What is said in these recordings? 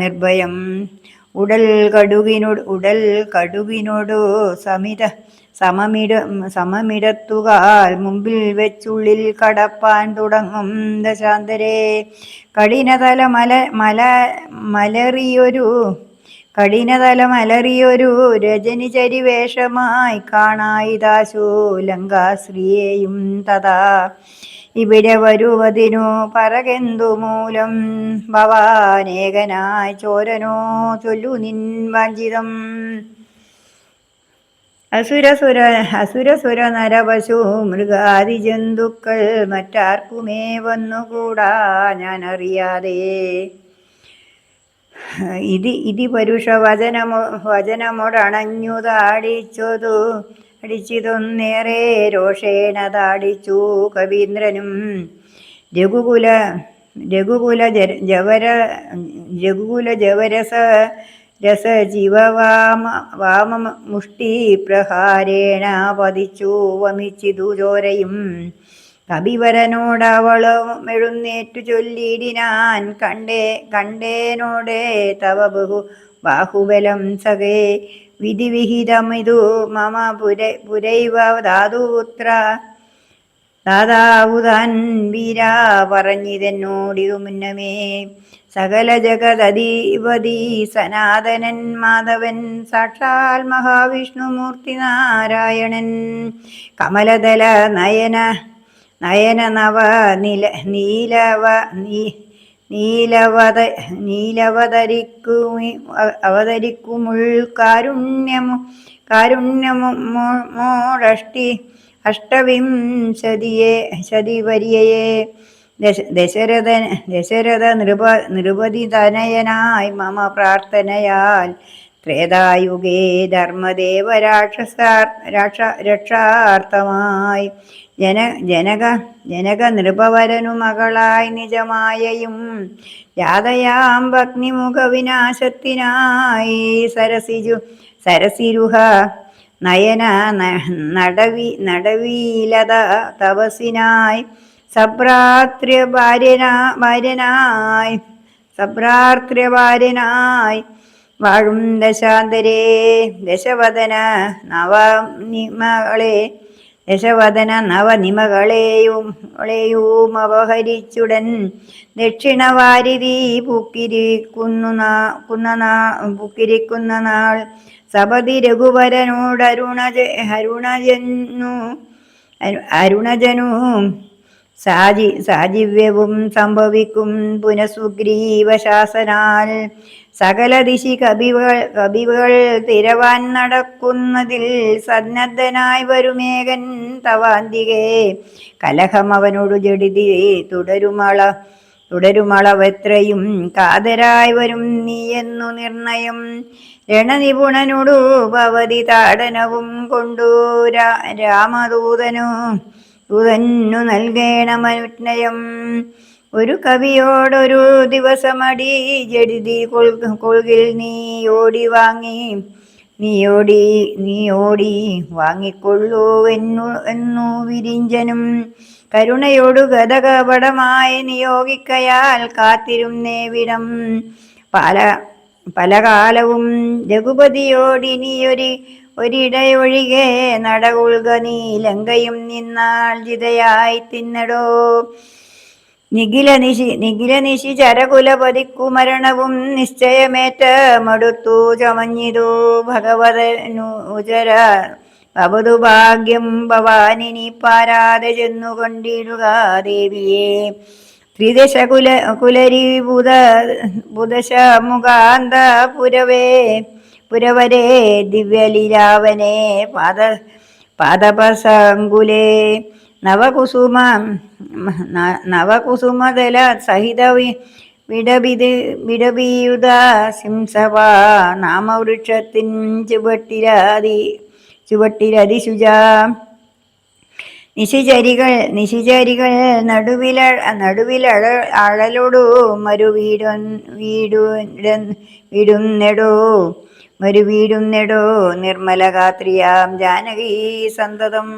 നിർഭയം ഉടൽ കടുകിനോടു സമമിടത്തുകാൽ മുമ്പിൽ വെച്ചുള്ളിൽ കടപ്പാൻ തുടങ്ങും ദശാന്തരെ. കഠിനതല മലറിയൊരു രജനിചരിവേഷമായി കാണായിതാശു ലങ്കാശ്രീയെയും തഥാ. ഇവിടെ വരുവതിനു പറകെന്തു മൂലം ഭവാനേകനായി ചോരനോ ചൊല്ലു നിൻ വാഞ്ചിതം. അസുരസുര നരപശു മൃഗാദി ജന്തുക്കൾ മറ്റാർക്കുമേ വന്നുകൂടാ ഞാൻ അറിയാതെ. ഇതി പരുഷ വചനമൊടണഞ്ഞുതാടിച്ചിതൊന്നേറെ രോഷേണ താടിച്ചു കവീന്ദ്രനും. രഘുകുല ജീവവാമമുഷ്ടി പ്രഹാരേണ പതിച്ചു വമിച്ചിതു ചോരയും. കപിവരനോടവളുമെഴുന്നേറ്റു ചൊല്ലിയിടിനാൻ കണ്ടേനോടെ തവ ബാഹുബലം സഖേ. വിധിവിഹിതമിതു മമ പുരൈവ ദാതാവുതാൻ വീരാ പറഞ്ഞിതെന്നോടിതു മുന്നമേ. സകല ജഗദധിപതി സനാതനൻ മാധവൻ സാക്ഷാൽ മഹാവിഷ്ണുമൂർത്തി നാരായണൻ. കമലദല നയന നവ അവതരിക്കുമുൾ കാരുണ്യമോടഷ്ടി അഷ്ടവിംശതിവര്യയെ. ദശരഥ നൃപതി തനയനായി മമ പ്രാർത്ഥനയാൽ ത്രേതായുഗേ ധർമ്മദേവ രക്ഷാർത്ഥമായി ജനക നൃപവരനു മകളായി നിജമായയും യാതയാം ഭഗ്നിമുഖ വിനാശത്തിനായി സരസിരുഹ നയന നടവീലത തപസ്സിനായി സഭ്രാതൃഭാര്യനായി വാഴും ദശാന്തരേ. ദശവദന നവനിമകളെയും അപഹരിച്ചുടൻ ദക്ഷിണവാരിധി പൂക്കിരിക്കുന്ന നാൾ സപതി രഘുവരനോടരുണജനു സാജീവ്യവും സംഭവിക്കും പുനഃസുഗ്രീവശാസനാൽ. സകല ദിശി കവികൾ തിരവാൻ നടക്കുന്നതിൽ സന്നദ്ധനായി വരുമേകൻ തവാന്തികേ. കലഹം അവനോടു ജഡിതി തുടരുമളവെത്രയും കാതരായി വരും നീയെന്നു നിർണയം. രണനിപുണനോടു ഭവതി താടനവും കൊണ്ടു രാമദൂതനു നൽകേണമനുജ്ഞയം. ഒരു കവിയോടൊരു ദിവസമടി ജഡിതി കൊൾകിൽ നീയോടി വാങ്ങിക്കൊള്ളൂ എന്നു വിരിഞ്ചനും. കരുണയോടു ഗതകപടമായി നിയോഗിക്കയാൽ കാത്തിരുന്നേവിടം പലകാലവും. രഘുപതിയോടിനിയൊരിടയൊഴികെ നടകൊള്ളുക നീ ലങ്കയും നിന്നാൾ ജിതയായി തിന്നടോ. നിഖിലനിശി ചരകുലപതിക്കു മരണവും നിശ്ചയമേറ്റ മടുത്തു ചമഞ്ഞിതു ഭഗവതനുചര. ഭവതു ഭാഗ്യം ഭവാനിനി പാരാതെ ചെന്നു കണ്ടിടുക ദേവിയെ. പുരവരേ ദിവ്യലീലാവനേ പാദപസങ്കുലേ. നവകുസുമദല സഹിത വിടബിയുത സിംസവ നാമവൃക്ഷത്തിൻ ചുവട്ടിലതിശുച. നിശിചരികൾ നടുവിലഴലൊടു മരുവീടുന്നെടോ നിർമ്മലഗാത്രിയാം ജാനകീ സന്തതം.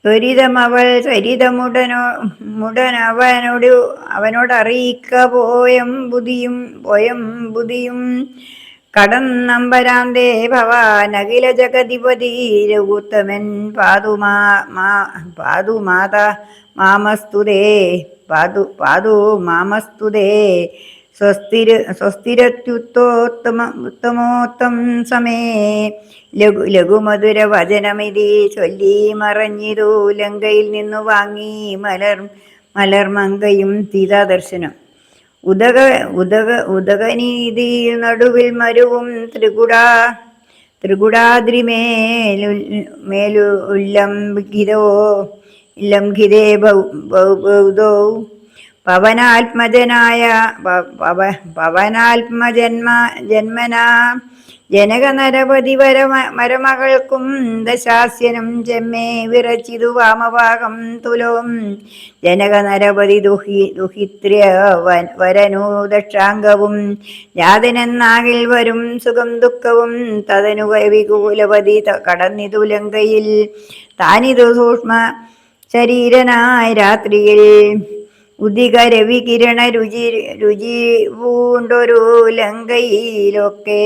ത്വരിതമവൾ അവനോടറിയിക്ക പോയം ബുധിയും കടന്നമ്പരാന്തേ ഭവാനഖില ജഗതിപതി രഘുത്തമൻ പാതു മാമസ്തുതേ സ്വസ്തിരത്യുത്തോത്തമോത്തം സമേ. ലഘുമധുര വചനമിതി ചൊല്ലി മറഞ്ഞിതു ലങ്കയിൽ നിന്നു വാങ്ങി മലർമങ്കയും സീതാദർശനം. ഉദകനീതി നടുവിൽ മരുവും ത്രികുടാദ്രിമേലുല്ലംഘിതേ ബൗദ്ധൗ പവനാത്മജന്മനാ ജനകനരപതി മരമകൾക്കും ദശാസ്യനും ചെമ്മേ വിറച്ചിതു വാമഭാഗം തുലോം. ജനകനരപതി ദുഹിത്ര്യ വരനു ദക്ഷാംഗവും ജാതനെന്നാകിൽ വരും സുഖം ദുഃഖവും തദനു വികൂലപതി കടന്നിതു ലങ്കയിൽ താനിതു സൂക്ഷ്മ ശരീരനായി രാത്രിയിൽ ഉദിക രവികിരണ രുചി പൂണ്ടൊരു ലങ്കയിലൊക്കെ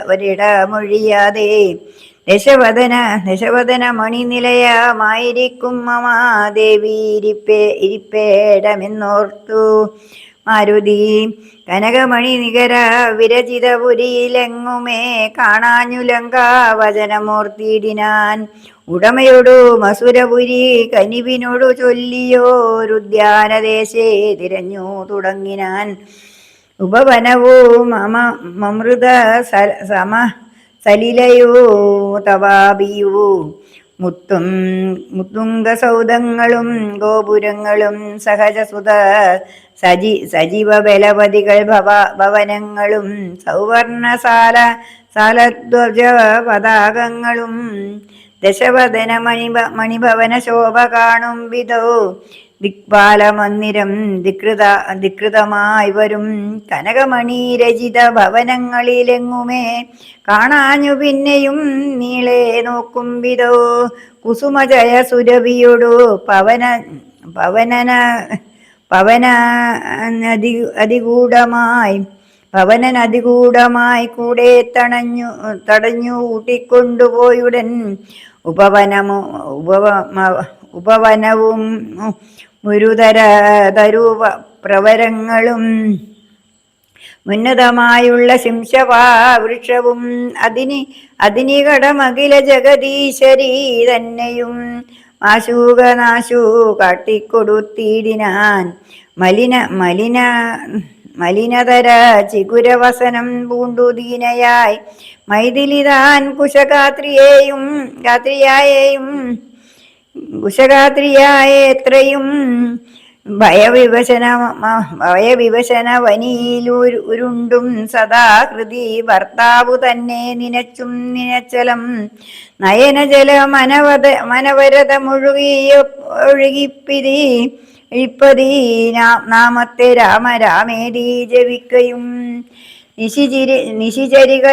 ഒരിടമൊഴിയാതെ ദശവദന മണിനിലയമായിരിക്കും മമാദേവി ഇരിപ്പേടമെന്നോർത്തു മാരുതി. കനകമണി നികര വിരചിതപുരിയിലെങ്ങുമേ കാണാഞ്ഞു ലങ്കാവചനമൂർത്തിയിടിനാൻ. ഉടമയോടു മസുരപുരി കനിവിനോടു ചൊല്ലിയോരുദ്യാനദേശേ തിരഞ്ഞു തുടങ്ങിനാൻ. ഉപവനവും മമൃത സലിലയോ തവാബിയു മുത്തുംഗസൗധങ്ങളും ഗോപുരങ്ങളും സഹജസുത സജീവ ബലപതികൾ ഭവനങ്ങളും സൗവർണസാലധ്വജ പതാകങ്ങളും ദശവദന മണിഭവന ശോഭ കാണും വിധോ ദിക്പാലമന്ദിരം ധികൃതമായി വരും കനകമണി രചിത ഭവനങ്ങളിലെങ്ങുമേ കാണാഞ്ഞു പിന്നെയും നീളെ നോക്കും വിധോ കുസുമജയ സുരഭിയോടു പവനനധികൂടമായി കൂടെ തടഞ്ഞു ഊട്ടിക്കൊണ്ടുപോയുടൻ ഉപവനവും തരുപ്രവരങ്ങളും ഉന്നതമായുള്ള ശിംശവാവൃക്ഷവും അതിനികടമഖില ജഗദീശ്വരി തന്നെയും ആശൂകനാശു കാട്ടിക്കൊടുത്തിടിനാൻ. മലിനതര ചിഗുരവസനം പൂണ്ടു ദീനയായി മൈഥിലിതാൻ കുശഗാത്രിയായെത്രയും ഭയവിവശന വനിയിലുരുണ്ടും സദാ ഹൃദി ഭർത്താവു തന്നെ നിനച്ചലം നയനജല ഒഴുകിപ്പതി നാമത്തെ രാമേതി ജപിക്കയും നിശിചരികൾ